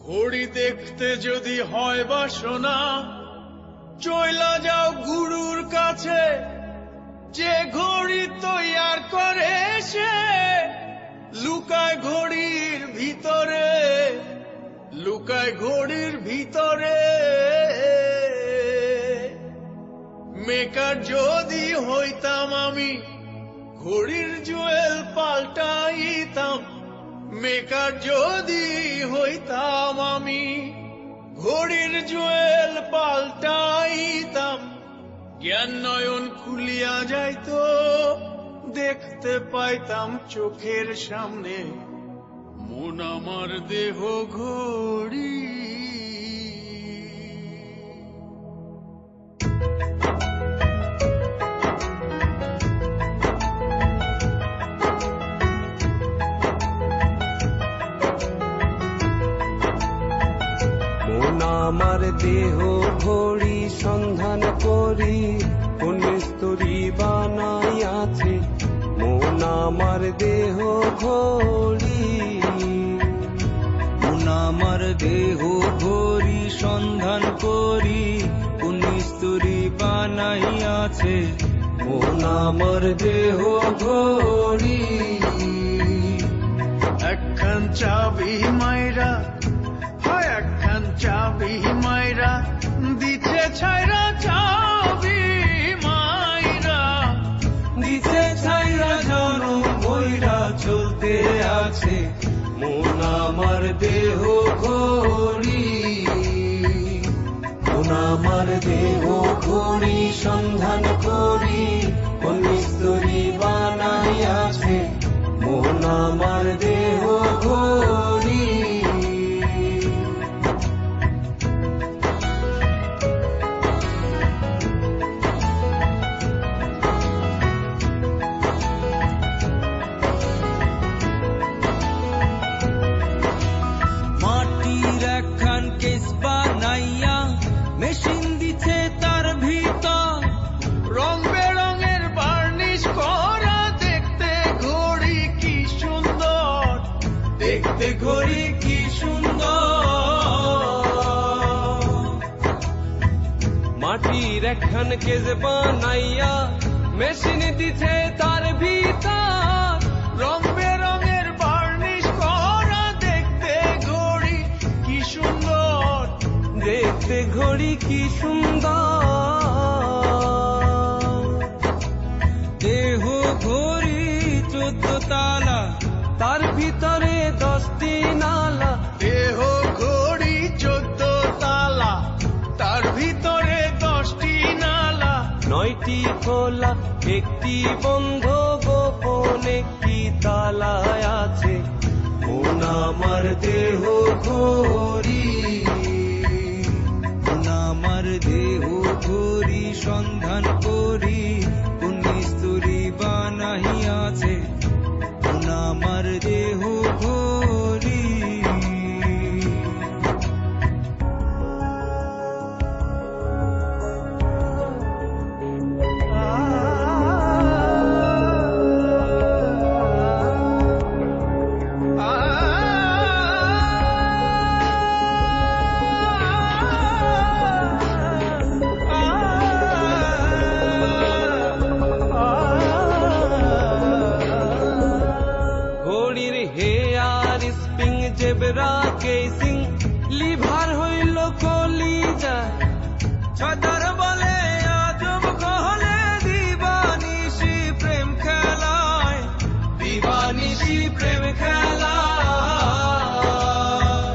ঘড়ি দেখতে যদি হয় বাসনা, চইলা যাও গুরুর কাছে। যে ঘড়ি তৈয়ার করে সে লুকায় ঘড়ির ভিতরে, লুকায় ঘড়ির ভিতরে। মেকার যদি হইতাম আমি, ঘড়ির জুয়েল পাল্টাইতাম। মেকার যদি হইতাম আমি, ঘড়ির জুয়েল পাল্টাইতাম। জ্ঞান নয়ন খুলিয়া যাইতো, দেখতে পাইতাম চোখের সামনে মন আমার দেহ ঘড়ি। আমার দেহ ঘড়ি সন্ধান করি, কোন স্তরী বানাইয়াছে মন আমার দেহ ঘড়ি। মন আমার দেহ ঘড়ি সন্ধান করি, কোন স্তরী বানাইয়াছে মন আমার দেহ ঘড়ি। একখান চাবি মাইরা, হয় একখান চাবি মাইরা দিছে ছাইরা, চাবি মাইরা দিছে ছাইরা জনম বইরা চলতে আছে মন আমার দেহ ঘড়ি। মন আমার দেহ ঘড়ি সন্ধান করি, কোন স্তরী বানাইয়াছে মন আমার দেহ ঘড়ি। মেশিন দিছে তার ভিতর, রং বেরঙের বার্নিশ করা, দেখতে ঘড়ি কি সুন্দর, দেখতে ঘড়ি কি সুন্দর। মাটির একখান কেজ বানাইয়া মেশিন দিছে তার ভিতর, রং বেরঙের বার্নিশ করা, দেখতে ঘড়ি কি সুন্দর, দেখতে ঘড়ি কি সুন্দর। দেহ ঘড়ি 14 তালা, তার ভিতরে 10টি নালা। দেহ ঘড়ি 14 তালা, তার ভিতরে 10টি নালা। 9টি খোলা, 1টি বন্ধ, গোপন 1টি তালায় আছে মন আমার দেহ ঘড়ি। মন আমার দেহ ঘড়ি সন্ধান করি, কোন স্তরী বানাইয়াছে মন আমার দেহ ঘড়ি। ঘড়ির hair spring, zebra casing, lever হইল কলিজা। ছতর বলে আজব কহলে, দিবানিশি প্রেম খেলায়, দিবানিশি প্রেম খেলা।